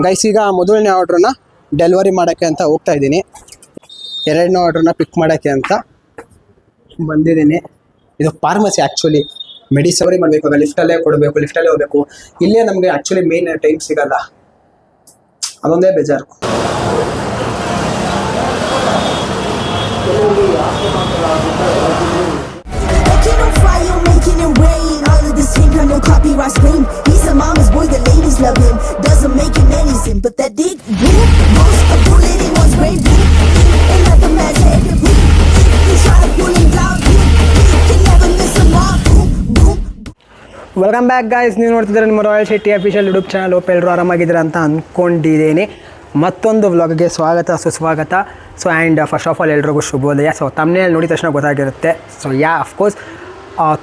Guys ಈಗ ಮೊದಲನೇ ಆರ್ಡ್ರನ್ನ delivery ಮಾಡೋಕ್ಕೆ ಅಂತ ಹೋಗ್ತಾ ಇದ್ದೀನಿ. ಎರಡನೇ ಆರ್ಡ್ರನ್ನ ಪಿಕ್ ಮಾಡೋಕ್ಕೆ ಅಂತ ಬಂದಿದ್ದೀನಿ. ಇದು ಫಾರ್ಮಸಿ ಆ್ಯಕ್ಚುಲಿ ಮೆಡಿಸವರಿ ಮಾಡಬೇಕು, ಲಿಫ್ಟಲ್ಲೇ ಕೊಡಬೇಕು, ಲಿಫ್ಟಲ್ಲೇ ಹೋಗಬೇಕು. ಇಲ್ಲೇ ನಮಗೆ ಆ್ಯಕ್ಚುಲಿ ಮೇನ್ ಟೈಮ್ ಸಿಗಲ್ಲ, ಅದೊಂದೇ ಬೇಜಾರು. Copyright scream. He's a mama's boy, the ladies love him. Doesn't make him anything, but that dick boom goes a bullet in one's brain. Boom, and like a man's head. Boom, you try to pull him down. Boom, can never miss him off. Boom, boom. Welcome back guys. ನೀವು ನೋಡ್ತಿದ್ದಾರೆ ನಿಮ್ಮ royal Shetty official YouTube channel. ಎಲ್ಲರೂ ಆರಾಮಾಗಿದ್ದೀರಾ ಅಂತ ಅಂದ್ಕೊಂಡಿದ್ದೀನಿ. ಮತ್ತೊಂದು ವ್ಲಾಗ್ಗೆ ಸ್ವಾಗತ ಸುಸ್ವಾಗತ. So and first of all ಎಲ್ರಿಗೂ ಶುಭೋದಯ. ಸೊ ತಮ್ಮನೇಲಿ ನೋಡಿದ ತಕ್ಷಣ ಗೊತ್ತಾಗಿರುತ್ತೆ. ಸೊ ಅಫ್ಕೋರ್ಸ್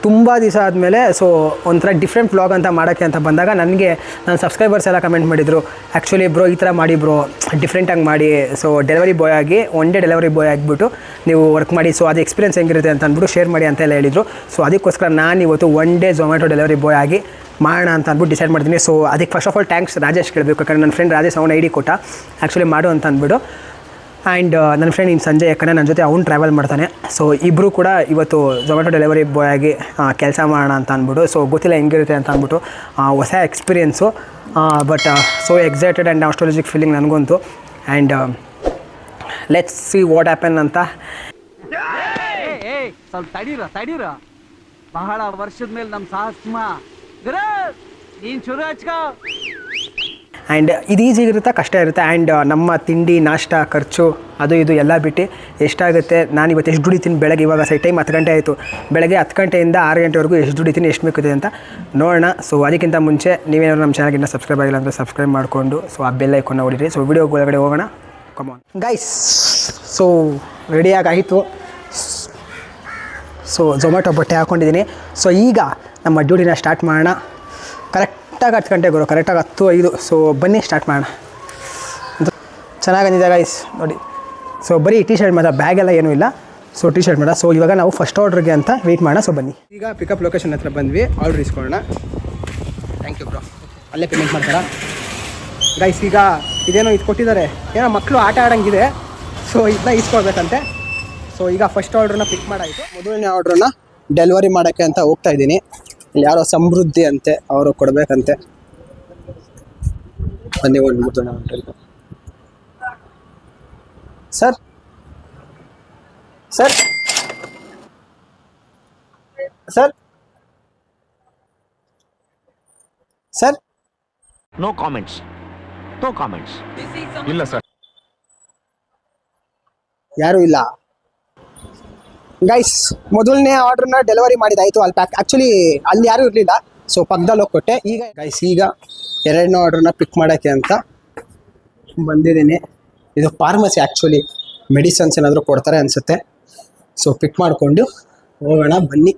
ತುಂಬ ದಿವಸ ಆದಮೇಲೆ ಸೊ ಒಂಥರ ಡಿಫ್ರೆಂಟ್ ವ್ಲಾಗ್ ಅಂತ ಮಾಡೋಕ್ಕೆ ಅಂತ ಬಂದಾಗ ನನಗೆ ನನ್ನ ಸಬ್ಸ್ಕ್ರೈಬರ್ಸ್ ಎಲ್ಲ ಕಮೆಂಟ್ ಮಾಡಿದರು, ಆ್ಯಕ್ಚುಲಿ ಬ್ರೋ ಈ ಥರ ಮಾಡಿ ಬ್ರೋ, ಡಿಫ್ರೆಂಟಾಗಿ ಮಾಡಿ. ಸೊ ಡೆಲಿವರಿ ಬಾಯ್ ಆಗಿ ಒನ್ ಡೇ ಡೆಲಿವರಿ ಬಾಯ್ ಆಗಿಬಿಟ್ಟು ನೀವು ವರ್ಕ್ ಮಾಡಿ, ಸೊ ಅದು ಎಕ್ಸ್ಪೀರಿಯನ್ಸ್ ಹೆಂಗಿರುತ್ತೆ ಅಂತ ಅಂದ್ಬಿಟ್ಟು ಶೇರ್ ಮಾಡಿ ಅಂತೆಲ್ಲ ಹೇಳಿದರು. ಸೊ ಅದಕ್ಕೋಸ್ಕರ ನಾನು ಇವತ್ತು one day Zomato delivery boy ಆಗಿ ಮಾಡೋಣ ಅಂತ ಅಂದ್ಬಿಟ್ಟು ಡಿಸೈಡ್ ಮಾಡ್ತೀನಿ. ಸೊ ಅದಕ್ಕೆ first of all thanks Rajesh ಕೇಳಬೇಕು, ಯಾಕಂದರೆ ನನ್ನ ಫ್ರೆಂಡ್ ರಾಜೇಶ್ ಅವನ ಐಡಿ ಕೊಟ್ಟ ಆ್ಯಕ್ಚುಲಿ ಮಾಡು ಅಂತ ಅಂದ್ಬಿಟ್ಟು. ಆ್ಯಂಡ್ ನನ್ನ ಫ್ರೆಂಡ್ ಇನ್ನು ಸಂಜೆ, ಯಾಕಂದರೆ ನನ್ನ ಜೊತೆ ಅವ್ನು ಟ್ರಾವೆಲ್ ಮಾಡ್ತಾನೆ. ಸೊ ಇಬ್ಬರು ಕೂಡ ಇವತ್ತು ಝೊಮ್ಯಾಟೊ ಡೆಲಿವರಿ ಬಾಯ್ ಆಗಿ ಕೆಲಸ ಮಾಡೋಣ ಅಂತ ಅಂದ್ಬಿಟ್ಟು. ಸೊ ಗೊತ್ತಿಲ್ಲ ಹೆಂಗಿರುತ್ತೆ ಅಂತ ಅಂದ್ಬಿಟ್ಟು, ಹೊಸ experience, but so excited and nostalgic feeling ನನಗಂತೂ. And let's see what happen ಅಂತ. ಸ್ವಲ್ಪ ತಡೀರ ಬಹಳ ವರ್ಷದ ಮೇಲೆ ನಮ್ಮ ಸಾಹಸ ನೀನು ಶುರು ಹಚ್ಕೋ. ಆ್ಯಂಡ್ ಇದು ಈಜಿಗಿರುತ್ತೆ, ಕಷ್ಟ ಇರುತ್ತೆ. ಆ್ಯಂಡ್ ನಮ್ಮ ತಿಂಡಿ ನಾಷ್ಟ ಖರ್ಚು ಅದು ಇದು ಎಲ್ಲ ಬಿಟ್ಟು ಎಷ್ಟಾಗುತ್ತೆ, ನಾನು ಇವತ್ತು ಎಷ್ಟು ದುಡಿತೀನಿ ಬೆಳಗ್ಗೆ, ಇವಾಗ ಟೈಮ್ 10 ಗಂಟೆ ಆಯಿತು, ಬೆಳಗ್ಗೆ 10 ಗಂಟೆಯಿಂದ 6 ಗಂಟೆವರೆಗೂ ಎಷ್ಟು ದುಡಿತೀನಿ, ಎಷ್ಟು ಬೇಕಿದೆ ಅಂತ ನೋಡೋಣ. ಸೊ ಅದಕ್ಕಿಂತ ಮುಂಚೆ ನೀವೇನಾದ್ರು ನಮ್ಮ ಚಾನಲ್ಗಿನ್ನ ಸಬ್ಸ್ಕ್ರೈಬ್ ಆಗಿಲ್ಲ ಅಂದರೆ ಸಬ್ಸ್ಕ್ರೈಬ್ ಮಾಡಿಕೊಂಡು ಸೊ ಆ ಬೆಲ್ ಐಕಾನ್ನ ಹೊಡೀರಿ. ಸೊ ವಿಡಿಯೋ ಒಳಗಡೆ ಹೋಗೋಣ, ಕಮಾನ್ ಗೈಸ್. ಸೊ ರೆಡಿಯಾಗಾಯಿತು. ಸೊ ಝೊಮ್ಯಾಟೊ ಬಟ್ಟೆ ಹಾಕ್ಕೊಂಡಿದ್ದೀನಿ. ಸೊ ಈಗ ನಮ್ಮ ಡ್ಯೂಟಿನ ಸ್ಟಾರ್ಟ್ ಮಾಡೋಣ. ಕರೆಕ್ಟಾಗಿ 10 ಗಂಟೆಗೆ ಬರೋ, ಕರೆಕ್ಟಾಗಿ 10:05. ಸೊ ಬನ್ನಿ ಸ್ಟಾರ್ಟ್ ಮಾಡೋಣ. ಚೆನ್ನಾಗಿದೆ ಗೈಸ್ ನೋಡಿ. ಸೊ ಬರೀ ಟಿ ಶರ್ಟ್ ಮಾತ್ರ, ಬ್ಯಾಗೆಲ್ಲ ಏನೂ ಇಲ್ಲ. ಸೊ ಟಿ ಶರ್ಟ್ ಮಾಡ. ಸೊ ಇವಾಗ ನಾವು ಫಸ್ಟ್ ಆರ್ಡ್ರಿಗೆ ಅಂತ ವೆಯ್ಟ್ ಮಾಡೋಣ. ಸೊ ಬನ್ನಿ. ಈಗ ಪಿಕಪ್ ಲೊಕೇಶನ್ ಹತ್ರ ಬಂದ್ವಿ, ಆರ್ಡ್ರ್ ಇಸ್ಕೊಳ್ಳೋಣ. Thank you bro. ಅಲ್ಲೇ ಪೇಮೆಂಟ್ ಮಾಡ್ತಾರಾ ಗೈಸ್? ಈಗ ಇದೇನೋ ಇದು ಕೊಟ್ಟಿದ್ದಾರೆ, ಏನೋ ಮಕ್ಕಳು ಆಟ ಆಡೋಂಗಿದೆ. ಸೊ ಇದನ್ನ ಇಸ್ಕೊಳ್ಬೇಕಂತೆ. ಸೊ ಈಗ ಫಸ್ಟ್ ಆರ್ಡ್ರನ್ನ ಪಿಕ್ ಮಾಡಾಯಿತು. ಮೊದಲನೇ ಆರ್ಡ್ರನ್ನ ಡೆಲಿವರಿ ಮಾಡೋಕ್ಕೆ ಅಂತ ಹೋಗ್ತಾ ಇದ್ದೀನಿ. ಇಲ್ಲಿ ಯಾರೋ ಸಮೃದ್ಧಿ ಅಂತೆ, ಅವರು ಕೊಡಬೇಕಂತೆ. ಬನ್ನಿ ಒಂದು ಮೊದಲನೇ order. Sir sir sir sir no comments ಇಲ್ಲ ಸರ್, ಯಾರೂ ಇಲ್ಲ ಗೈಸ್. ಮೊದಲನೇ ಆರ್ಡ್ರನ್ನ ಡೆಲಿವರಿ ಮಾಡಿದಾಯಿತು. ಅಲ್ಲಿ ಆ್ಯಕ್ಚುಲಿ ಅಲ್ಲಿ ಯಾರೂ ಇರಲಿಲ್ಲ. ಸೊ ಪಕ್ಕದಲ್ಲಿ ಹೋಗಿ ಕೊಟ್ಟೆ. ಈಗ ಗೈಸ್ ಈಗ ಎರಡನೇ ಆರ್ಡ್ರನ್ನ ಪಿಕ್ ಮಾಡೋಕ್ಕೆ ಅಂತ ಬಂದಿದ್ದೀನಿ. ಇದು ಫಾರ್ಮಸಿ ಆ್ಯಕ್ಚುಲಿ ಮೆಡಿಸನ್ಸ್ ಏನಾದರೂ ಕೊಡ್ತಾರೆ ಅನಿಸುತ್ತೆ. ಸೊ ಪಿಕ್ ಮಾಡಿಕೊಂಡು ಹೋಗೋಣ ಬನ್ನಿ.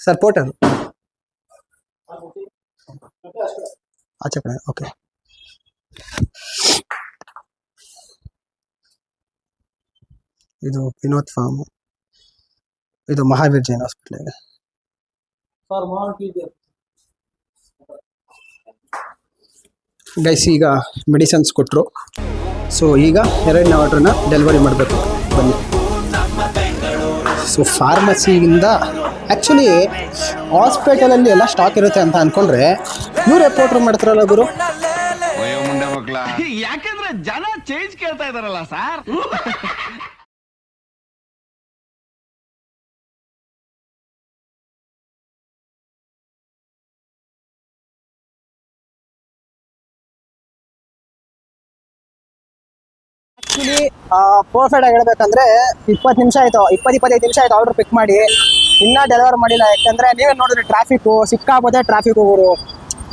ಸರ್ ಪೋಟಲ್ ಆಚೆ ಕಡೆ. ಓಕೆ ಇದು ವಿನೋದ್ ಫಾರ್ಮ್, ಇದು ಮಹಾವೀರ್ ಜೈನ್ ಹಾಸ್ಪಿಟಲ್ ಇದೆ. ಗೈಸ್ ಈಗ ಮೆಡಿಸನ್ಸ್ ಕೊಟ್ಟರು. ಸೊ ಈಗ ಎರಡನೇ ಆರ್ಡ್ರನ್ನ ಡೆಲಿವರಿ ಮಾಡಬೇಕು ಬನ್ನಿ. ಸೊ ಫಾರ್ಮಸಿಯಿಂದ ಆ್ಯಕ್ಚುಲಿ ಹಾಸ್ಪಿಟಲಲ್ಲಿ ಎಲ್ಲ ಸ್ಟಾಕ್ ಇರುತ್ತೆ ಅಂತ ಅಂದ್ಕೊಂಡ್ರೆ ಇವ್ರು ರಿಪೋರ್ಟ್ರ್ ಮಾಡ್ತಾರಲ್ಲ ಗುರು. ಯಾಕಂದ್ರೆ ಜನ ಚೇಂಜ್ ಕೇಳ್ತಾ ಇದಾರಲ್ಲ ಸರ್. ಆ್ಯಕ್ಚುಲಿ ಪರ್ಫೆಕ್ಟ್ ಆಗಿ ಹೇಳ್ಬೇಕಂದ್ರೆ 20 ನಿಮಿಷ ಆಯಿತು, 20-25 ನಿಮಿಷ ಆಯಿತು ಆರ್ಡ್ರ್ ಪಿಕ್ ಮಾಡಿ, ಇನ್ನೂ ಡೆಲಿವರ್ ಮಾಡಿಲ್ಲ. ಯಾಕಂದರೆ ನೀವೇ ನೋಡಿದ್ರೆ ಟ್ರಾಫಿಕ್ಕು ಸಿಕ್ಕಾಪಟ್ಟೆ ಟ್ರಾಫಿಕ್ಕು ಗುರು.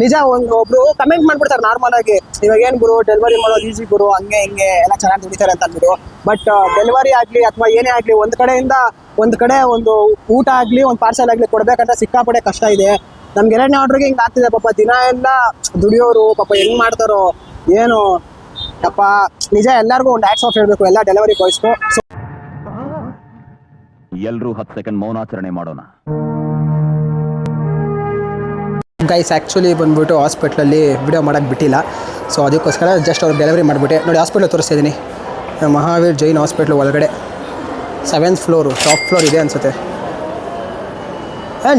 ನಿಜ ಒಬ್ರು ಕಮೆಂಟ್ ಮಾಡ್ಬಿಡ್ತಾರೆ ನಾರ್ಮಲ್ ಆಗಿ, ಇವಾಗ ಏನು ಗುರು ಡೆಲಿವರಿ ಮಾಡೋದು ಈಸಿ ಗುರು, ಹಂಗೆ ಹಿಂಗೆ ಎಲ್ಲ ಚೆನ್ನಾಗಿ ದುಡಿತಾರೆ ಅಂತ ಅಂದ್ಬಿಟ್ಟು. ಬಟ್ ಡೆಲಿವರಿ ಆಗಲಿ ಅಥವಾ ಏನೇ ಆಗಲಿ, ಒಂದು ಕಡೆ ಒಂದು ಊಟ ಆಗಲಿ ಒಂದು ಪಾರ್ಸಲ್ ಆಗಲಿ ಕೊಡಬೇಕಂದ್ರೆ ಸಿಕ್ಕಾಪಟ್ಟೆ ಕಷ್ಟ ಇದೆ. ನಮ್ಗೆ ಎರಡನೇ ಆರ್ಡ್ರಿಗೆ ಹಿಂಗೆ ಆಗ್ತಿದೆ ಪಾಪ. ದಿನ ಎಲ್ಲ ದುಡಿಯೋರು ಪಾಪ ಹೆಂಗೆ ಮಾಡ್ತಾರೋ ಏನೋ. ಅಪ್ಪ ನಿಜ ಎಲ್ಲರಿಗೂ ಒಂದು ಹ್ಯಾಟ್ಸ್ ಆಫ್ ಹೇಳಬೇಕು ಎಲ್ಲ ಡೆಲಿವರಿ ಬಾಯ್ಸ್ಗೂ. ಸೊ ಎಲ್ಲರೂ 10 ಸೆಕೆಂಡ್ ಮೌನಾಚರಣೆ ಮಾಡೋಣ. ಗೈಸ್ ಆ್ಯಕ್ಚುಲಿ ಬಂದ್ಬಿಟ್ಟು ಹಾಸ್ಪಿಟ್ಲಲ್ಲಿ ವಿಡಿಯೋ ಮಾಡೋಕ್ಕೆ ಬಿಟ್ಟಿಲ್ಲ. ಸೊ ಅದಕ್ಕೋಸ್ಕರ ಜಸ್ಟ್ ಅವ್ರು ಡೆಲಿವರಿ ಮಾಡಿಬಿಟ್ಟೆ. ನೋಡಿ ಹಾಸ್ಪಿಟ್ಲ್ ತೋರಿಸ್ತಿದ್ದೀನಿ, ಮಹಾವೀರ್ ಜೈನ್ ಹಾಸ್ಪಿಟ್ಲ್ ಒಳಗಡೆ 7th ಫ್ಲೋರು, ಟಾಪ್ ಫ್ಲೋರ್ ಇದೆ ಅನಿಸುತ್ತೆ.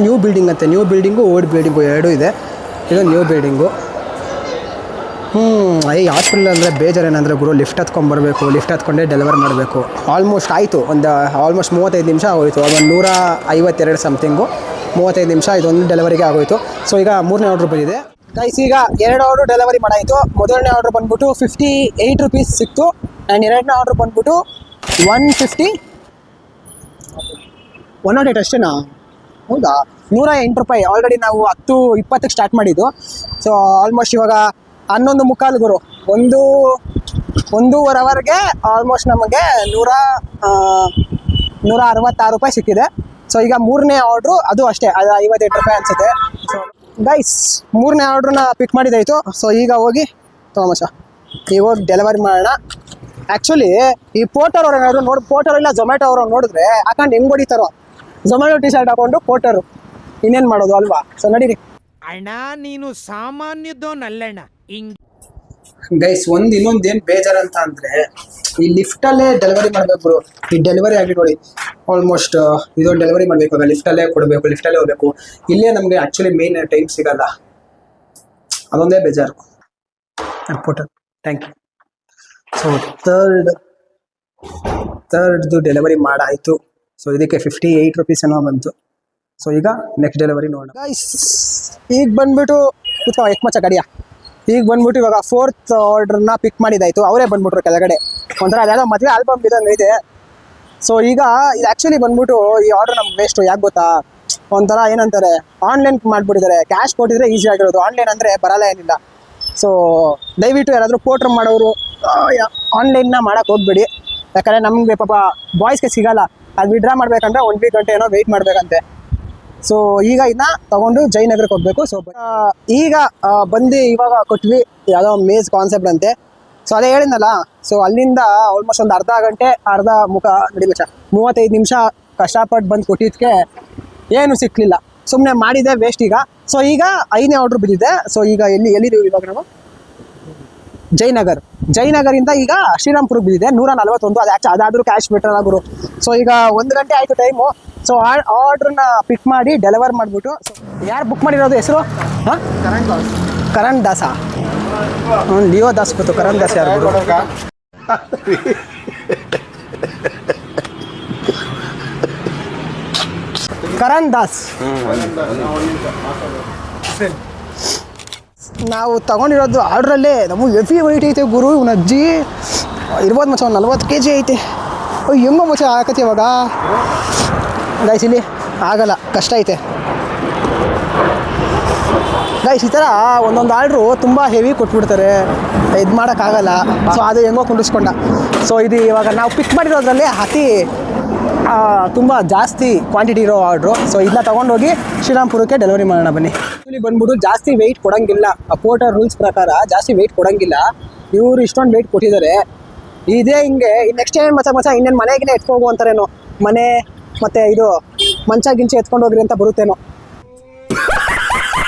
ನ್ಯೂ ಬಿಲ್ಡಿಂಗ್ ಅಂತೆ, ನ್ಯೂ ಬಿಲ್ಡಿಂಗು ಓಲ್ಡ್ ಬಿಲ್ಡಿಂಗು ಎರಡೂ ಇದೆ. ಇದು ನ್ಯೂ ಬಿಲ್ಡಿಂಗು. ಈ ಹಾಸ್ಪಿಟ್ಲ್ ಅಂದರೆ ಬೇಜಾರೇನಂದರೆ ಗುರು ಲಿಫ್ಟ್ ಹತ್ಕೊಂಡ್ಬರ್ಬೇಕು, ಲಿಫ್ಟ್ ಹತ್ಕೊಂಡೇ ಡೆಲಿವರ್ ಮಾಡಬೇಕು. ಆಲ್ಮೋಸ್ಟ್ ಆಯಿತು, ಆಲ್ಮೋಸ್ಟ್ 35 ನಿಮಿಷ ಆಗೋಯಿತು. ಒಂದು 152 ಸಮಥಿಂಗು 35 ನಿಮಿಷ ಇದೊಂದು ಡೆಲಿವರಿಗೆ ಆಗೋಯಿತು. ಸೊ ಈಗ 3ನೇ ಆರ್ಡ್ರ್ ಬಂದಿದೆ ಗೈಸ್. ಈಗ 2 ಆರ್ಡ್ರ್ ಡೆಲಿವರಿ ಮಾಡಾಯಿತು. ಮೊದಲನೇ ಆರ್ಡ್ರ್ ಬಂದ್ಬಿಟ್ಟು 58 ರುಪೀಸ್ ಸಿಕ್ತು. ಆ್ಯಂಡ್ 2ನೇ ಆರ್ಡ್ರ್ ಬಂದ್ಬಿಟ್ಟು 108 ಅಷ್ಟೇನಾ? ಹೌದಾ, 108 ರೂಪಾಯಿ. ಆಲ್ರೆಡಿ ನಾವು 10:20ಕ್ಕೆ ಸ್ಟಾರ್ಟ್ ಮಾಡಿದ್ದು. ಸೊ ಆಲ್ಮೋಸ್ಟ್ ಇವಾಗ 11:45 ಗುರು, 1.5 ಅವರ್ಗೆ ಆಲ್ಮೋಸ್ಟ್ ನಮಗೆ 166 ರೂಪಾಯಿ ಸಿಕ್ಕಿದೆ. ಸೊ ಈಗ 3ನೇ ಆರ್ಡ್ರು ಅದು ಅಷ್ಟೇ, ಅದು 58 ರೂಪಾಯಿ ಅನಿಸುತ್ತೆ. ಸೊ ಗೈಸ್ 3ನೇ ಆರ್ಡ್ರನ್ನ ಪಿಕ್ ಮಾಡಿದ್ದಾಯಿತು. ಸೊ ಈಗ ಹೋಗಿ ತಗೊಂಬ ಈಗ ಹೋಗಿ ಡೆಲಿವರಿ ಮಾಡೋಣ. ಆ್ಯಕ್ಚುಲಿ ಈ ಪೋರ್ಟರ್ ಅವ್ರು ಏನಾದ್ರು ಪೋರ್ಟರ್ ಇಲ್ಲ ಝೊಮ್ಯಾಟೊ ಅವರು ನೋಡಿದ್ರೆ ಹಾಕೊಂಡು ಹೆಂಗೆ ಹೊಡಿತಾರೋ, ಝೊಮ್ಯಾಟೊ ಟಿ ಶರ್ಟ್ ಹಾಕೊಂಡು ಪೋರ್ಟರು, ಇನ್ನೇನು ಮಾಡೋದು ಅಲ್ವಾ? ಸೊ ನಡೀರಿ ಅಣ್ಣ, ನೀನು ಸಾಮಾನ್ಯದೋನಲ್ಲಣ್ಣ. ಗೈಸ್ ಇನ್ನೊಂದು ಏನು ಬೇಜಾರಂತ ಅಂದರೆ ಈ ಲಿಫ್ಟಲ್ಲೇ ಡೆಲಿವರಿ ಮಾಡಬೇಕು. ಈ ಡೆಲಿವರಿ ಆಗಿ ನೋಡಿ ಆಲ್ಮೋಸ್ಟ್ ಇದೊಂದು ಡೆಲಿವರಿ ಮಾಡಬೇಕು, ಲಿಫ್ಟಲ್ಲೇ ಕೊಡಬೇಕು, ಲಿಫ್ಟಲ್ಲೇ ಹೋಗಬೇಕು. ಇಲ್ಲೇ ನಮಗೆ ಆ್ಯಕ್ಚುಲಿ ಮೇನ್ ಟೈಮ್ ಸಿಗಲ್ಲ, ಅದೊಂದೇ ಬೇಜಾರು. Porter thank you. ಸೊ ಥರ್ಡ್ದು ಡೆಲಿವರಿ ಮಾಡಾಯಿತು. ಸೊ ಇದಕ್ಕೆ 58 ರುಪೀಸ್ ಏನೋ ಬಂತು. ಸೊ ಈಗ ನೆಕ್ಸ್ಟ್ ಡೆಲಿವರಿ ನೋಡೋಣ ಗೈಸ್. ಈಗ ಬಂದ್ಬಿಟ್ಟು ಕೂತ್ಕೊ ಮಚ್ಚ ಗಾಡಿಯ. ಈಗ ಬಂದ್ಬಿಟ್ಟು ಇವಾಗ 4th ಆರ್ಡ್ರನ್ನ ಪಿಕ್ ಮಾಡಿದ್ದಾಯಿತು. ಅವರೇ ಬಂದ್ಬಿಟ್ರು ಕೆಳಗಡೆ. ಒಂಥರ ಅದ್ಯಾವುದೋ ಮದುವೆ ಆಲ್ಬಮ್ ಇದಂಗೆ ಇದೆ. ಸೊ ಈಗ ಇದು ಆ್ಯಕ್ಚುಲಿ ಬಂದ್ಬಿಟ್ಟು ಈ ಆರ್ಡ್ರ್ ನಮ್ಗೆ ವೇಸ್ಟು. ಯಾಕೆ ಗೊತ್ತಾ, ಒಂಥರ ಏನಂತಾರೆ ಆನ್ಲೈನ್ ಮಾಡಿಬಿಟ್ಟಿದ್ದಾರೆ. ಕ್ಯಾಶ್ ಕೊಟ್ಟಿದ್ರೆ ಈಸಿ ಆಗಿರೋದು, ಆನ್ಲೈನ್ ಅಂದರೆ ಬರಲ್ಲ ಏನಿಲ್ಲ. ಸೊ ದಯವಿಟ್ಟು ಯಾರಾದರೂ ಪೋರ್ಟ್ರ್ ಮಾಡೋರು ಆನ್ಲೈನ್ನ ಮಾಡೋಕ್ಕೆ ಹೋಗ್ಬೇಡಿ. ಯಾಕಂದರೆ ನಮಗೆ ಪಾಪ ಬಾಯ್ಸ್ಗೆ ಸಿಗೋಲ್ಲ. ಅದು ವಿಡ್ರಾ ಮಾಡಬೇಕಂದ್ರೆ 1 ವೀಕ್ ಗಂಟೆ ಏನೋ ವೆಯ್ಟ್ ಮಾಡಬೇಕಂತೆ. ಸೊ ಈಗ ಇದನ್ನ ತಗೊಂಡು ಜಯನಗರಕ್ಕೆ ಹೋಗಬೇಕು. ಸೊ ಈಗ ಬಂದು ಇವಾಗ ಕೊಟ್ವಿ, ಯಾವುದೋ ಮೇಜ್ ಕಾನ್ಸೆಪ್ಟ್ ಅಂತೆ. ಸೊ ಅದೇ ಹೇಳಿದ್ನಲ್ಲ, ಸೊ ಅಲ್ಲಿಂದ ಆಲ್ಮೋಸ್ಟ್ ಒಂದು ಅರ್ಧ ಗಂಟೆ ಮುಖ ನಡಿಬೇಕ 35 ನಿಮಿಷ ಕಷ್ಟಪಟ್ಟು ಬಂದು ಕೊಟ್ಟಿದ್ದಕ್ಕೆ ಏನು ಸಿಕ್ಕಲಿಲ್ಲ, ಸುಮ್ಮನೆ ಮಾಡಿದೆ ವೇಸ್ಟ್ ಈಗ. ಸೊ ಈಗ 5ನೇ ಆರ್ಡ್ರ್ ಬಿದ್ದಿದೆ. ಸೊ ಈಗ ಎಲ್ಲಿದ್ದೀವಿ ಇವಾಗ ನಾವು? ಜಯನಗರಿಂದ ಈಗ ಶ್ರೀರಾಮ್ಪುರಕ್ಕೆ ಬಿದ್ದಿದೆ 141. ಅದಾದರೂ ಕ್ಯಾಶ್ ಬೆಟರ್ ಗುರು. ಸೊ ಈಗ 1 ಗಂಟೆ ಆಯಿತು ಟೈಮು. ಸೊ ಆರ್ಡ್ರನ್ನ ಪಿಕ್ ಮಾಡಿ ಡೆಲಿವರ್ ಮಾಡಿಬಿಟ್ಟು. ಸೊ ಯಾರು ಬುಕ್ ಮಾಡಿರೋದು ಹೆಸರು? ಹಾಂ, ಕರಣ್ ದಾಸ. ಲಿಯೋ ದಾಸ್ ಗೊತ್ತು, ಕರಣ್ ದಾಸ್ ಯಾರು? ಕರಣ್ ದಾಸ್. ನಾವು ತಗೊಂಡಿರೋದು ಆರ್ಡ್ರಲ್ಲೇ ನಮಗೆ ಹೆವಿ ವೆಯ್ಟ್ ಐತೆ ಗುರು. ಇವನ ಅಜ್ಜಿ ಇರ್ಬೋದು ಮಚ್ಚ, 40 kg ಐತೆ. ಹೆಂಗೋ ಮಚ್ಚ ಹಾಕತಿ ಇವಾಗ ಗೈಸ್. ಇಲ್ಲಿ ಆಗಲ್ಲ, ಕಷ್ಟ ಐತೆ ಗೈಸ್. ಈ ಥರ ಒಂದೊಂದು ಆರ್ಡ್ರು ತುಂಬ ಹೆವಿ ಕೊಟ್ಬಿಡ್ತಾರೆ, ಇದು ಮಾಡೋಕ್ಕಾಗಲ್ಲ. ಸೊ ಅದು ಹೆಂಗೋ ಕುಂಡಿಸ್ಕೊಂಡ. ಸೊ ಇದು ಇವಾಗ ನಾವು ಪಿಕ್ ಮಾಡಿರೋದ್ರಲ್ಲಿ ತುಂಬ ಜಾಸ್ತಿ ಕ್ವಾಂಟಿಟಿ ಇರೋ ಆರ್ಡ್ರು. ಸೊ ಇದನ್ನ ತೊಗೊಂಡೋಗಿ ಶ್ರೀರಾಮ್ಪುರಕ್ಕೆ ಡೆಲಿವರಿ ಮಾಡೋಣ ಬನ್ನಿ. ಇಲ್ಲಿ ಬಂದ್ಬಿಟ್ಟು ಜಾಸ್ತಿ ವೆಯ್ಟ್ ಕೊಡೋಂಗಿಲ್ಲ, ಪೋರ್ಟರ್ ರೂಲ್ಸ್ ಪ್ರಕಾರ ಜಾಸ್ತಿ ವೆಯ್ಟ್ ಕೊಡೋಂಗಿಲ್ಲ. ಇವರು ಇಷ್ಟೊಂದು ವೆಯ್ಟ್ ಕೊಟ್ಟಿದ್ದಾರೆ. ಇದೇ ಹಿಂಗೆ ನೆಕ್ಸ್ಟ್ ಟೈಮ್ ಮಚ್ಚ ಇನ್ನೇನು ಮನೆಗಿನೇ ಎತ್ಕೋಗು ಅಂತಾರೇನೋ, ಮನೆ ಮತ್ತು ಇದು ಮಂಚ ಗಿಂಚೆ ಎತ್ಕೊಂಡು ಹೋಗ್ರಿ ಅಂತ ಬರುತ್ತೇನೋ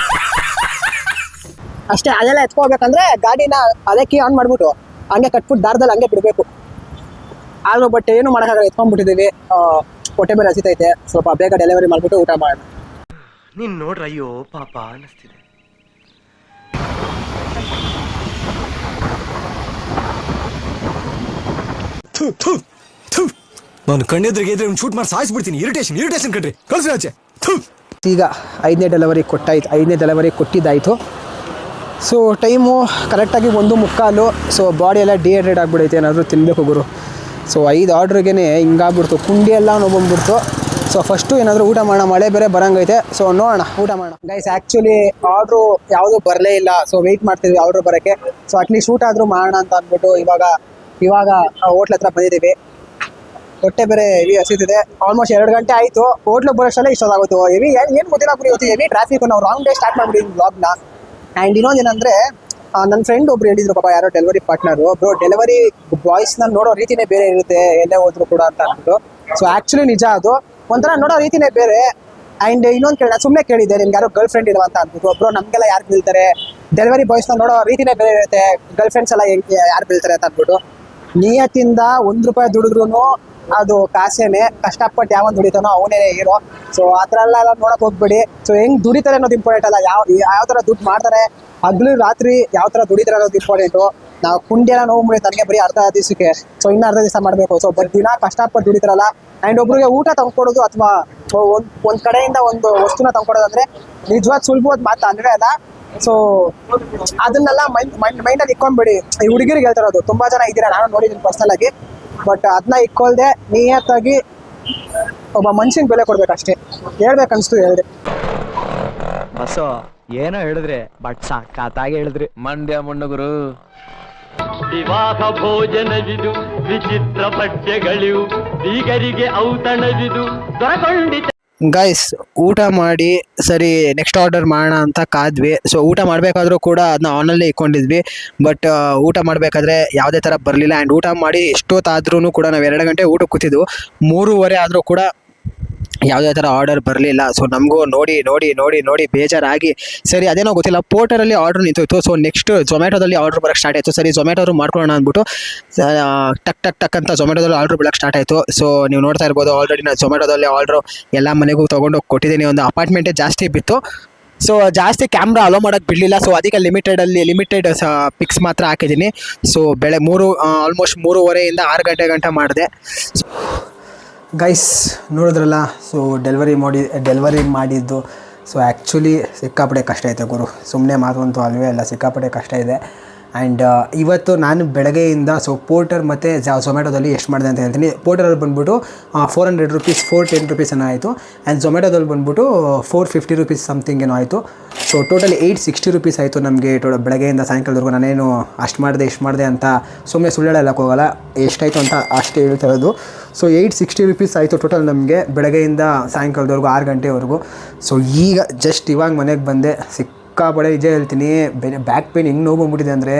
ಅಷ್ಟೇ. ಅದೆಲ್ಲ ಎತ್ಕೋಬೇಕಂದ್ರೆ ಗಾಡಿನ ಅದೇ ಕೀ ಆನ್ ಮಾಡಿಬಿಟ್ಟು ಹಂಗೆ ಕಟ್ಬಿಟ್ಟು ದಾರದಲ್ಲಿ ಹಂಗೆ ಬಿಡಬೇಕು. ಆದರೂ ಬಟ್ ಏನು ಮಾಡೋಕ್ಕಾಗಲ್ಲ, ಎತ್ಕೊಂಡ್ಬಿಟ್ಟಿದ್ದೀವಿ. ಹೊಟ್ಟೆ ಬೇರೆ ಹಸಿತೈತೆ, ಸ್ವಲ್ಪ ಬೇಗ ಡೆಲಿವರಿ ಮಾಡಿಬಿಟ್ಟು ಊಟ ಮಾಡೋಣ. ನೀನ್ ನೋಡ್ರ ಅಯ್ಯೋ ಪಾಪ ಅನ್ನಿಸ್ತಿದೆ. ನಾನು ಕಣ್ಣೆದ್ರಿಗೆ ಇದ್ರೆ ಶೂಟ್ ಮಾಡಿ ಸಾಯಿಸ್ಬಿಡ್ತೀನಿ. ಇರಿಟೇಷನ್ ಕಣ್ರಿ, ಕಳ್ಸಿ ಆಚೆ. ಈಗ 5ನೇ ಡೆಲಿವರಿ ಕೊಟ್ಟಾಯ್ತು, 5ನೇ ಡೆಲಿವರಿ ಕೊಟ್ಟಿದ್ದಾಯಿತು. ಸೊ ಟೈಮು ಕರೆಕ್ಟಾಗಿ 1:45. ಸೊ ಬಾಡಿ ಎಲ್ಲ ಡಿಹೈಡ್ರೇಟ್ ಆಗಿಬಿಡೈತೆ, ಏನಾದರೂ ತಿನ್ನಬೇಕು ಗುರು. ಸೊ 5 ಆರ್ಡ್ರಿಗೇ ಹಿಂಗಾಗ್ಬಿಡ್ತು, ಕುಂಡಿ ಎಲ್ಲ ನೋಡ್ಬಂದ್ಬಿಡ್ತು. ಸೊ ಫಸ್ಟು ಏನಾದರೂ ಊಟ ಮಾಡೋಣ, ಮಳೆ ಬೇರೆ ಬರೋಂಗೈತೆ. ಸೊ ನೋಡೋಣ, ಊಟ ಮಾಡೋಣ ಗೈಸ್. ಆ್ಯಕ್ಚುಲಿ ಆರ್ಡ್ರು ಯಾವುದೂ ಬರಲೇ ಇಲ್ಲ. ಸೊ ವೆಯ್ಟ್ ಮಾಡ್ತಿದ್ವಿ ಆರ್ಡ್ರ್ ಬರೋಕ್ಕೆ. ಸೊ ಅಟ್ಲೀಸ್ಟ್ ಊಟ ಆದರೂ ಮಾಡೋಣ ಅಂತ ಅಂದ್ಬಿಟ್ಟು ಇವಾಗ ಹೋಟ್ಲ್ ಹತ್ರ ಬಂದಿದ್ದೀವಿ. ಹೊಟ್ಟೆ ಬೇರೆ ಹೆವಿ ಹಸಿತಿದೆ. ಆಲ್ಮೋಸ್ಟ್ 2 ಗಂಟೆ ಆಯಿತು. ಹೋಟ್ಲಿಗೆ ಬರೋಷ್ಟಲ್ಲೇ ಇಷ್ಟೊಂದಾಗೋಯ್ತು. ಹೆವಿ ಏನು ಗೊತ್ತಿಲ್ಲ ಗುರು, ಇವತ್ತು ಹೆವಿ ಟ್ರಾಫಿಕ್. ನಾವು ರಾಂಗ್ ಡೇ ಸ್ಟಾರ್ಟ್ ಮಾಡಿಬಿಟ್ಟಿದ್ವಿ ಬ್ಲಾಗ್ನ. ಆ್ಯಂಡ್ ಇನ್ನೊಂದು ಏನಂದರೆ ನನ್ನ ಫ್ರೆಂಡ್ ಒಬ್ರು ಹೇಳಿದ್ರು ಪಾಪ, ಯಾರೋ ಡೆಲಿವರಿ ಪಾರ್ಟ್ನರು, ಬ್ರೋ ಡೆಲಿವರಿ ಬಾಯ್ಸ್ನ ನೋಡೋ ರೀತಿನೇ ಬೇರೆ ಇರುತ್ತೆ ಎಲ್ಲೇ ಹೋದ್ರು ಕೂಡ ಅಂತ ಅಂದ್ಬಿಟ್ಟು. ಸೊ ಆ್ಯಕ್ಚುಲಿ ನಿಜ, ಅದು ಒಂಥರ ನೋಡೋ ರೀತಿನೇ ಬೇರೆ. ಆ್ಯಂಡ್ ಇನ್ನೊಂದು ಕೇಳಿ, ನಾನು ಸುಮ್ಮನೆ ಕೇಳಿದ್ದೆ, ನಿಮ್ಗೆ ಯಾರೋ ಗರ್ಲ್ ಫ್ರೆಂಡ್ ಇಲ್ವಾ ಅಂತ ಅಂದ್ಬಿಟ್ಟು. ಬ್ರೋ ನಮಗೆಲ್ಲ ಯಾರು ಬೀಳ್ತಾರೆ, ಡೆಲಿವರಿ ಬಾಯ್ಸ್ನ ನೋಡೋ ರೀತಿನೇ ಬೇರೆ ಇರುತ್ತೆ, ಗರ್ಲ್ ಫ್ರೆಂಡ್ಸ್ ಎಲ್ಲ ಯಾರು ಬೀಳ್ತಾರೆ ಅಂತ ಅಂದ್ಬಿಟ್ಟು. ನಿಯತ್ತಿಂದ ₹1 ದುಡಿದ್ರೂ ಅದು ಕಾಸೇನೆ, ಕಷ್ಟಪಟ್ಟು ಯಾವನ್ ದುಡಿತಾನೋ ಅವನೇ ಹೀರೋ. ಸೊ ಆ ಥರ ಎಲ್ಲ ನೋಡೋಕೆ ಹೋಗ್ಬೇಡಿ. ಸೊ ಹೆಂಗೆ ದುಡಿತಾರೆ ಅನ್ನೋದು ಇಂಪಾರ್ಟೆಂಟ್ ಅಲ್ಲ, ಯಾವ ಥರ ದುಡ್ಡು ಮಾಡ್ತಾರೆ, ಹಗಲು ರಾತ್ರಿ ಯಾವ ಥರ ದುಡಿತಾರೆ ಅನ್ನೋದು ಇಂಪಾರ್ಟೆಂಟು. ನಾವು ಕುಂಡಿ ಎಲ್ಲ ನೋವು ಮುಡಿಯುತ್ತೆ ನನಗೆ ಬರೀ ಅರ್ಧ ದಿವಸಕ್ಕೆ, ಸೊ ಇನ್ನೂ ಅರ್ಧ ದಿವಸ ಮಾಡಬೇಕು. ಸೊ ದಿನ ಕಷ್ಟಪಟ್ಟು ದುಡಿತಾರಲ್ಲ. ಆ್ಯಂಡ್ ಒಬ್ರಿಗೆ ಊಟ ತಂದ್ಕೊಡೋದು ಅಥವಾ ಒಂದು ಕಡೆಯಿಂದ ಒಂದು ವಸ್ತುನ ತಂದ್ಕೊಡೋದು ಅಂದರೆ ನಿಜವಾದ ಸುಲಭವಾದ ಮಾತು ಅಂದರೆ ಅಲ್ಲ. ಸೊ ಅದನ್ನೆಲ್ಲ ಮೈಂಡಲ್ಲಿ ಇಟ್ಕೊಂಡ್ಬಿಡಿ. ಈ ಹುಡುಗಿರಿಗೆ ಹೇಳ್ತಾರೋದು, ತುಂಬ ಜನ ಇದ್ದೀರಾ, ನಾನು ನೋಡಿದ್ದೀನಿ ಪರ್ಸನಲ್ ಆಗಿ. ಬಟ್ ಅದನ್ನ ಇಟ್ಕೊಳ್ದೆ ನಿಯತ್ತಾಗಿ ಒಬ್ಬ ಮನುಷ್ಯನಿಗೆ ಬೆಲೆ ಕೊಡ್ಬೇಕಷ್ಟೇ. ಹೇಳ್ಬೇಕನ್ಸ್ತು ಹೇಳಿದೆ. ಬಸ್ಸು ಏನೋ ಹೇಳಿದ್ರಿ, ಬಟ್ ಸಾಕಾತಾಗಿ ಹೇಳಿದ್ರಿ. ಮಂಡ್ಯ ಮುಣ್ಣಗುರು. ವಿವಾಹ ಭೋಜನವಿದು, ವಿಚಿತ್ರ ಪಠ್ಯಗಳಿವು, ಬೀಗರಿಗೆ ಔತಣವಿದು ದೊರಕೊಂಡಿತ. ಗೈಸ್, ಊಟ ಮಾಡಿ ಸರಿ ನೆಕ್ಸ್ಟ್ ಆರ್ಡರ್ ಮಾಡೋಣ ಅಂತ ಕಾದ್ವಿ. ಸೊ ಊಟ ಮಾಡಬೇಕಾದ್ರೂ ಕೂಡ ಅದನ್ನ ಆನಲ್ಲೇ ಇಟ್ಕೊಂಡಿದ್ವಿ. ಬಟ್ ಊಟ ಮಾಡಬೇಕಾದ್ರೆ ಯಾವುದೇ ಥರ ಬರಲಿಲ್ಲ. ಆ್ಯಂಡ್ ಊಟ ಮಾಡಿ ಎಷ್ಟೊತ್ತಾದ್ರೂ ಕೂಡ ನಾವು 2 ಗಂಟೆ ಊಟಕ್ಕೆ ಕೂತಿದ್ವು. 3:15 ಆದರೂ ಕೂಡ ಯಾವುದೇ ಥರ ಆರ್ಡರ್ ಬರಲಿಲ್ಲ. ಸೊ ನಮಗೂ ನೋಡಿ ಬೇಜಾರಾಗಿ, ಸರಿ ಅದೇನೋ ಗೊತ್ತಿಲ್ಲ, ಪೋರ್ಟರಲ್ಲಿ ಆರ್ಡ್ರ್ ನಿಂತೋಯ್ತು. ಸೊ ನೆಕ್ಸ್ಟ್ ಝೊಮ್ಯಾಟೋದಲ್ಲಿ ಆರ್ಡ್ರ್ ಬರೋಕ್ಕೆ ಸ್ಟಾರ್ಟ್ ಆಯಿತು. ಸರಿ ಝೊಮ್ಯಾಟೋರು ಮಾಡ್ಕೊಳ್ಳೋಣ ಅಂದ್ಬಿಟ್ಟು ಟಕ್ ಅಂತ ಝೊಮ್ಯಾಟೋದಲ್ಲಿ ಆರ್ಡ್ರ್ ಬರೋಕ್ಕೆ ಸ್ಟಾರ್ಟ್ ಆಯಿತು. ಸೊ ನೀವು ನೋಡ್ತಾ ಇರ್ಬೋದು, ಆಲ್ರೆಡಿ ನಾನು ಝೊಮ್ಯಾಟೋದಲ್ಲಿ ಆರ್ಡ್ರು ಎಲ್ಲ ಮನೆಗೂ ತೊಗೊಂಡೋಗಿ ಕೊಟ್ಟಿದ್ದೀನಿ. ಒಂದು ಅಪಾರ್ಟ್ಮೆಂಟೇ ಜಾಸ್ತಿ ಬಿತ್ತು. ಸೊ ಜಾಸ್ತಿ ಕ್ಯಾಮ್ರಾ ಅಲೋ ಮಾಡೋಕ್ಕೆ ಬಿಡಲಿಲ್ಲ. ಸೊ ಅದಕ್ಕೆ ಲಿಮಿಟೆಡ್ ಪಿಕ್ಸ್ ಮಾತ್ರ ಹಾಕಿದ್ದೀನಿ. ಸೊ ಆಲ್ಮೋಸ್ಟ್ 3:15 6 ಗಂಟೆ ಗಂಟ ಮಾಡಿದೆ. ಗೈಸ್ ನೋಡಿದ್ರಲ್ಲ, ಸೊ ಡೆಲಿವರಿ ಮಾಡಿದ್ದು ಸೊ ಆ್ಯಕ್ಚುಲಿ ಸಿಕ್ಕಾಪಟ್ಟೆ ಕಷ್ಟ ಇದೆ ಗುರು, ಸುಮ್ಮನೆ ಮಾತಂತೂ ಅಲ್ವೇ ಅಲ್ಲ, ಸಿಕ್ಕಾಪಟ್ಟೆ ಕಷ್ಟ ಇದೆ. ಆ್ಯಂಡ್ ಇವತ್ತು ನಾನು ಬೆಳಗ್ಗೆಯಿಂದ ಸೊ ಪೋರ್ಟರ್ ಮತ್ತು ಝೊಮ್ಯಾಟೋದಲ್ಲಿ ಎಷ್ಟು ಮಾಡಿದೆ ಅಂತ ಹೇಳ್ತೀನಿ. ಪೋರ್ಟರಲ್ಲಿ ಬಂದುಬಿಟ್ಟು ₹400 ₹410 ಏನೋ ಆಯಿತು. ಆ್ಯಂಡ್ ಝೊಮ್ಯಾಟೋದಲ್ಲಿ ಬಂದುಬಿಟ್ಟು ₹450 ಸಮಥಿಂಗ್ ಏನೋ ಆಯಿತು. ಸೊ ಟೋಟಲ್ ₹860 ಆಯಿತು ನಮಗೆ ಬೆಳಗ್ಗೆಯಿಂದ ಸಾಯಂಕಾಲದವರೆಗೂ. ನಾನೇನು ಇಷ್ಟು ಮಾಡಿದೆ ಅಂತ ಸುಮ್ಮನೆ ಸುಳ್ಳು ಹೇಳಕ್ಕೆ ಹೋಗಲ್ಲ, ಎಷ್ಟಾಯಿತು ಅಂತ ಅಷ್ಟೇ ಹೇಳ್ತಾ ಇರೋದು. ಸೊ ₹860 ಆಯಿತು ಟೋಟಲ್ ನಮಗೆ ಬೆಳಗ್ಗೆಯಿಂದ ಸಾಯಂಕಾಲದವರೆಗೂ 6 ಗಂಟೆವರೆಗೂ. ಸೊ ಈಗ ಜಸ್ಟ್ ಇವಾಗ ಮನೆಗೆ ಬಂದೆ. ಸಿಕ್ಕಾಪಡೆ ನಿಜ ಹೇಳ್ತೀನಿ, ಬ್ಯಾಕ್ ಪೇನ್ ಹೆಂಗೆ ನೋವು ಬಂದ್ಬಿಟ್ಟಿದೆ ಅಂದರೆ,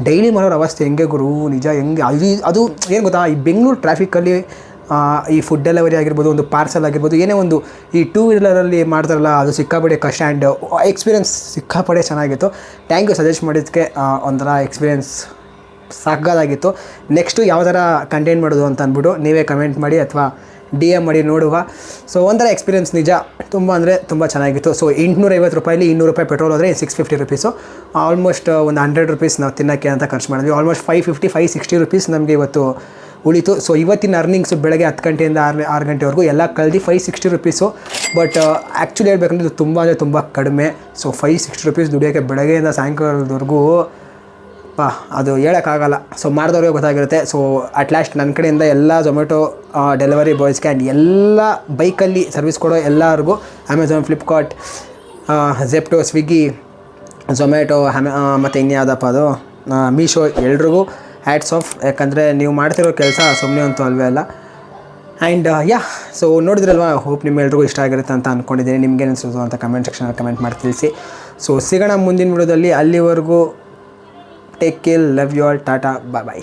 ಡೈಲಿ ಮಾಡೋರ ಅವಸ್ಥೆ ಹೆಂಗೆ ಗುರು, ನಿಜ ಹೆಂಗೆ ಅದು ಏನು ಗೊತ್ತಾ, ಈ ಬೆಂಗಳೂರು ಟ್ರಾಫಿಕಲ್ಲಿ ಈ ಫುಡ್ ಡೆಲಿವರಿ ಆಗಿರ್ಬೋದು, ಒಂದು ಪಾರ್ಸಲ್ ಆಗಿರ್ಬೋದು, ಏನೇ ಒಂದು ಈ 2 ವೀಲರಲ್ಲಿ ಮಾಡ್ತಾರಲ್ಲ, ಅದು ಸಿಕ್ಕಾಪಡೆ ಕಷ್ಟ. ಆ್ಯಂಡ್ ಎಕ್ಸ್ಪೀರಿಯನ್ಸ್ ಸಿಕ್ಕಾಪಡೆ ಚೆನ್ನಾಗಿತ್ತು. ಥ್ಯಾಂಕ್ ಯು ಸಜೆಸ್ಟ್ ಮಾಡಿದ್ದಕ್ಕೆ. ಒಂಥರ ಎಕ್ಸ್ಪೀರಿಯನ್ಸ್ ಸಾಕಾಗಿತ್ತು. ನೆಕ್ಸ್ಟು ಯಾವ ಥರ ಕಂಟೆಂಟ್ ಮಾಡೋದು ಅಂತ ಅಂದ್ಬಿಟ್ಟು ನೀವೇ ಕಮೆಂಟ್ ಮಾಡಿ ಅಥವಾ DM ಮಾಡಿ ನೋಡುವ. ಸೊ ಒಂಥರ ಎಕ್ಸ್ಪೀರಿಯನ್ಸ್ ನಿಜ ತುಂಬ ಅಂದರೆ ತುಂಬ ಚೆನ್ನಾಗಿತ್ತು. ಸೊ ₹850 ₹200 ಪೆಟ್ರೋಲ್ ಹೋದರೆ ₹650. ಆಲ್ಮೋಸ್ಟ್ ಒಂದು ₹100 ನಾವು ತಿನ್ನೋಕ್ಕೆ ಅಂತ ಖರ್ಚು ಮಾಡಿದ್ವಿ. ಆಲ್ಮೋಸ್ಟ್ ₹560 ನಮಗೆ ಇವತ್ತು ಉಳಿತು. ಸೊ ಇವತ್ತಿನ ಅರ್ನಿಂಗ್ಸು ಬೆಳಗ್ಗೆ 10 ಗಂಟೆಯಿಂದ 6 ಗಂಟೆವರೆಗೂ ಎಲ್ಲ ಕಳೆದು ₹560. ಬಟ್ ಆ್ಯಕ್ಚುಲಿ ಹೇಳ್ಬೇಕಂದ್ರೆ ಇದು ತುಂಬ ಅಂದರೆ ತುಂಬ ಕಡಿಮೆ. ಸೊ ₹560 ದುಡಿಯೋಕ್ಕೆ ಬೆಳಗ್ಗೆಯಿಂದ ಸಾಯಂಕಾಲದವರೆಗೂ ಅದು ಹೇಳೋಕ್ಕಾಗಲ್ಲ. ಸೊ ಮಾಡಿದವ್ರಿಗೆ ಗೊತ್ತಾಗಿರುತ್ತೆ. ಸೊ ಅಟ್ ಲಾಸ್ಟ್ ನನ್ನ ಕಡೆಯಿಂದ ಎಲ್ಲ ಝೊಮ್ಯಾಟೊ ಡೆಲಿವರಿ ಬಾಯ್ಸ್ಗೆ ಆ್ಯಂಡ್ ಎಲ್ಲ ಬೈಕಲ್ಲಿ ಸರ್ವಿಸ್ ಕೊಡೋ ಎಲ್ಲರಿಗೂ, ಅಮೆಝಾನ್, ಫ್ಲಿಪ್ಕಾರ್ಟ್, ಝೆಪ್ಟೋ, ಸ್ವಿಗ್ಗಿ, ಝೊಮ್ಯಾಟೊ, ಮತ್ತು ಇನ್ಯಾವುದಪ್ಪ ಅದು ಮೀಶೋ, ಎಲ್ರಿಗೂ ಹ್ಯಾಟ್ಸ್ ಆಫ್. ಯಾಕಂದರೆ ನೀವು ಮಾಡ್ತಿರೋ ಕೆಲಸ ಸುಮ್ಮನೆ ಅಂತೂ ಅಲ್ವೇ ಅಲ್ಲ. ಆ್ಯಂಡ್ ಸೊ ನೋಡಿದ್ರಲ್ವ, ಹೋಪ್ ನಿಮ್ಮೆಲ್ರಿಗೂ ಇಷ್ಟ ಆಗಿರುತ್ತೆ ಅಂತ ಅಂದ್ಕೊಂಡಿದ್ದೀನಿ. ನಿಮ್ಗೆ ಅನಿಸೋದು ಅಂತ ಕಮೆಂಟ್ ಸೆಕ್ಷನಲ್ಲಿ ಕಮೆಂಟ್ ಮಾಡಿ ತಿಳಿಸಿ. ಸೊ ಸಿಗೋಣ ಮುಂದಿನ ವಿಡಿಯೋದಲ್ಲಿ. ಅಲ್ಲಿವರೆಗೂ take care, love you all, ಟಾಟಾ, ಬಾಯ್.